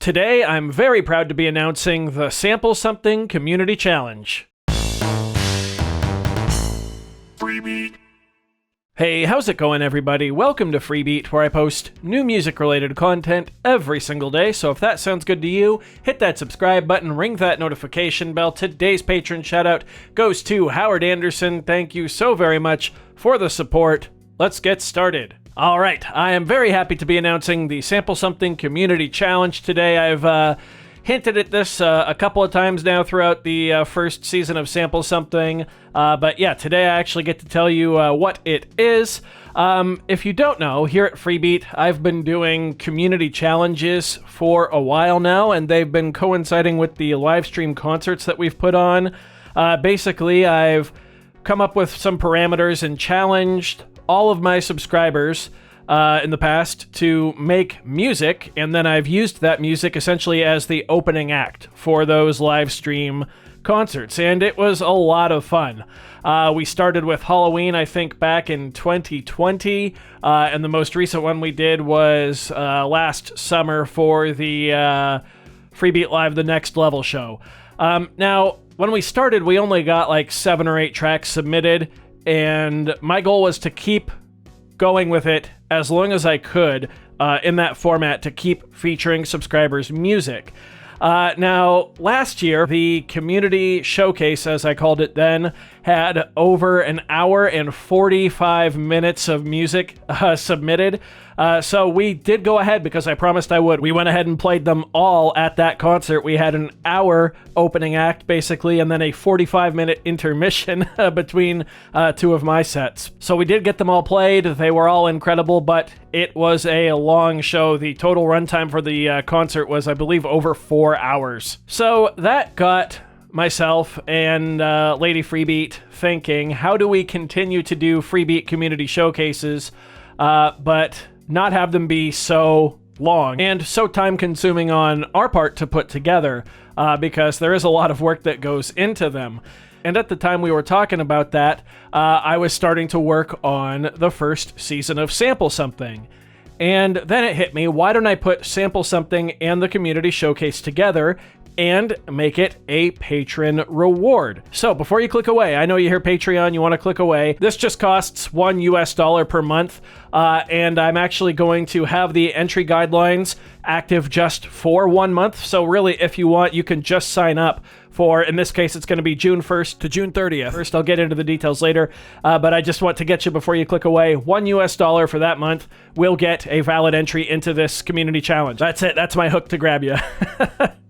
Today, I'm very proud to be announcing the Sample Something Community Challenge. Freebeat. Hey, how's it going, everybody? Welcome to Freebeat, where I post new music-related content every single day, so if that sounds good to you, hit that subscribe button, ring that notification bell. Today's patron shoutout goes to Howard Anderson. Thank you so very much for the support. Let's get started. Alright, I am very happy to be announcing the Sample Something Community Challenge today. I've hinted at this a couple of times now throughout the first season of Sample Something, but yeah, today I actually get to tell you what it is. If you don't know, here at Freebeat, I've been doing community challenges for a while now, and they've been coinciding with the live stream concerts that we've put on. Basically, I've come up with some parameters and challenged all of my subscribers in the past to make music, and then I've used that music essentially as the opening act for those live stream concerts, and it was a lot of fun. We started with Halloween, I think, back in 2020, and the most recent one we did was last summer for the Freebeat Live The Next Level show. Now, when we started, we only got like 7 or 8 tracks submitted, and my goal was to keep going with it as long as I could in that format to keep featuring subscribers' music. Now, last year, the community showcase, as I called it then, had over an hour and 45 minutes of music submitted. So we did go ahead because I promised I would. We went ahead and played them all at that concert. We had an hour opening act, basically, and then a 45-minute intermission between two of my sets. So we did get them all played. They were all incredible, but it was a long show. The total runtime for the concert was, I believe, over 4 hours. So that got myself and Lady Freebeat thinking, how do we continue to do Freebeat community showcases, but not have them be so long and so time-consuming on our part to put together, because there is a lot of work that goes into them. And at the time we were talking about that, I was starting to work on the first season of Sample Something. And then it hit me, why don't I put Sample Something and the community showcase together and make it a patron reward? So before you click away, I know you hear Patreon, you want to click away. This just costs $1 per month, and I'm actually going to have the entry guidelines active just for 1 month. So really, if you want, you can just sign up for, in this case, it's going to be June 1st to June 30th. First, I'll get into the details later, but I just want to get you, before you click away, $1 for that month will get a valid entry into this community challenge. That's it. That's my hook to grab you.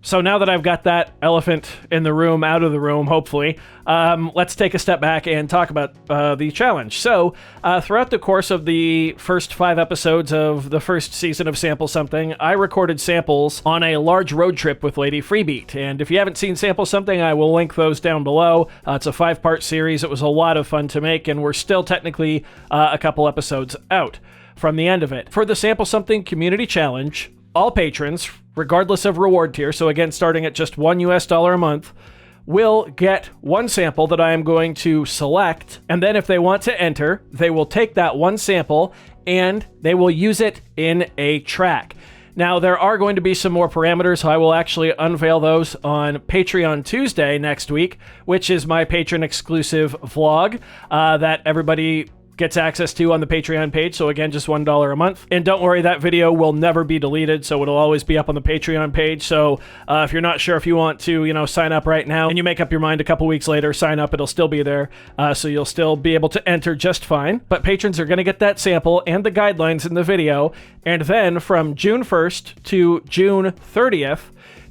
So now that I've got that elephant in the room, out of the room, hopefully, let's take a step back and talk about the challenge. So throughout the course of the first 5 episodes of the first season of Sample Something, I recorded samples on a large road trip with Lady Freebeat. And if you haven't seen Sample Something, I will link those down below. It's a 5-part series. It was a lot of fun to make, and we're still technically a couple episodes out from the end of it. For the Sample Something Community Challenge, all patrons, regardless of reward tier, so again, starting at just $1 a month, will get one sample that I am going to select, and then if they want to enter, they will take that one sample and they will use it in a track. Now, there are going to be some more parameters, so I will actually unveil those on Patreon Tuesday next week, which is my patron-exclusive vlog that everybody gets access to on the Patreon page. So again, just $1 a month. And don't worry, that video will never be deleted, so it'll always be up on the Patreon page. So if you're not sure if you want to, sign up right now, and you make up your mind a couple weeks later, sign up, it'll still be there. So you'll still be able to enter just fine. But patrons are going to get that sample and the guidelines in the video. And then from June 1st to June 30th,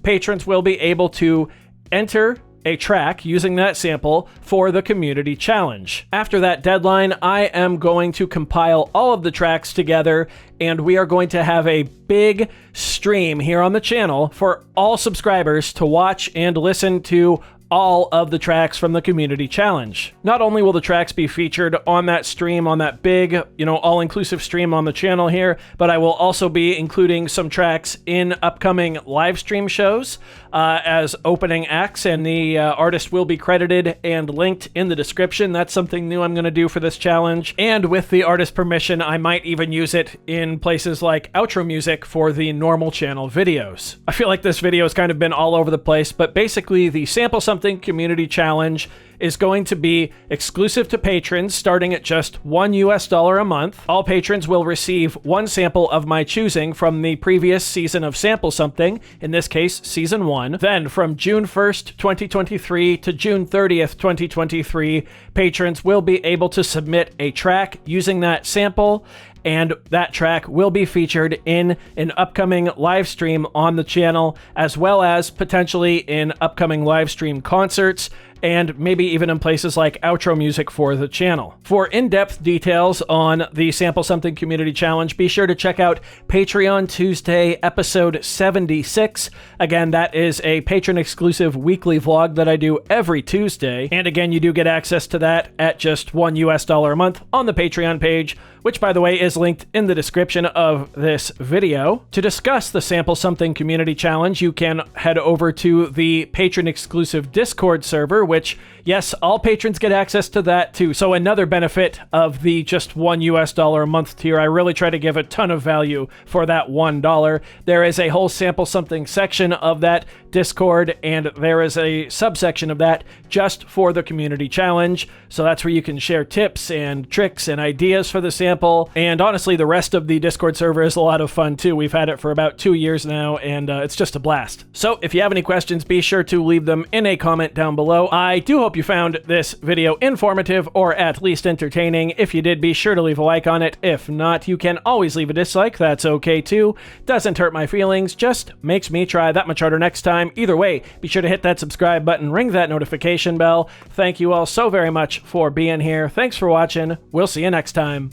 patrons will be able to enter a track using that sample for the community challenge. After that deadline, I am going to compile all of the tracks together, and we are going to have a big stream here on the channel for all subscribers to watch and listen to all of the tracks from the Community Challenge. Not only will the tracks be featured on that stream, on that big, all-inclusive stream on the channel here, but I will also be including some tracks in upcoming live stream shows as opening acts, and the artist will be credited and linked in the description. That's something new I'm going to do for this challenge, and with the artist's permission, I might even use it in places like outro music for the normal channel videos. I feel like this video has kind of been all over the place, but basically the Sample Something Community Challenge is going to be exclusive to patrons starting at just $1 a month. All patrons will receive one sample of my choosing from the previous season of Sample Something, in this case, Season 1. Then from June 1st, 2023 to June 30th, 2023, patrons will be able to submit a track using that sample, and that track will be featured in an upcoming live stream on the channel, as well as potentially in upcoming live stream concerts, and maybe even in places like outro music for the channel. For in-depth details on the Sample Something Community Challenge, be sure to check out Patreon Tuesday episode 76. Again, that is a patron-exclusive weekly vlog that I do every Tuesday. And again, you do get access to that at just $1 a month on the Patreon page, which, by the way, is linked in the description of this video. To discuss the Sample Something Community Challenge, you can head over to the patron-exclusive Discord server, which, yes, all patrons get access to that too. So another benefit of the just $1 a month tier, I really try to give a ton of value for that $1. There is a whole Sample Something section of that Discord, and there is a subsection of that just for the Community Challenge. So that's where you can share tips and tricks and ideas for the sample. And honestly, the rest of the Discord server is a lot of fun too. We've had it for about 2 years now, and it's just a blast. So if you have any questions, be sure to leave them in a comment down below. I do hope you found this video informative or at least entertaining. If you did, be sure to leave a like on it. If not, you can always leave a dislike. That's okay too. Doesn't hurt my feelings, just makes me try that much harder next time. Either way, be sure to hit that subscribe button, ring that notification bell. Thank you all so very much for being here. Thanks for watching. We'll see you next time.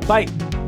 Bye.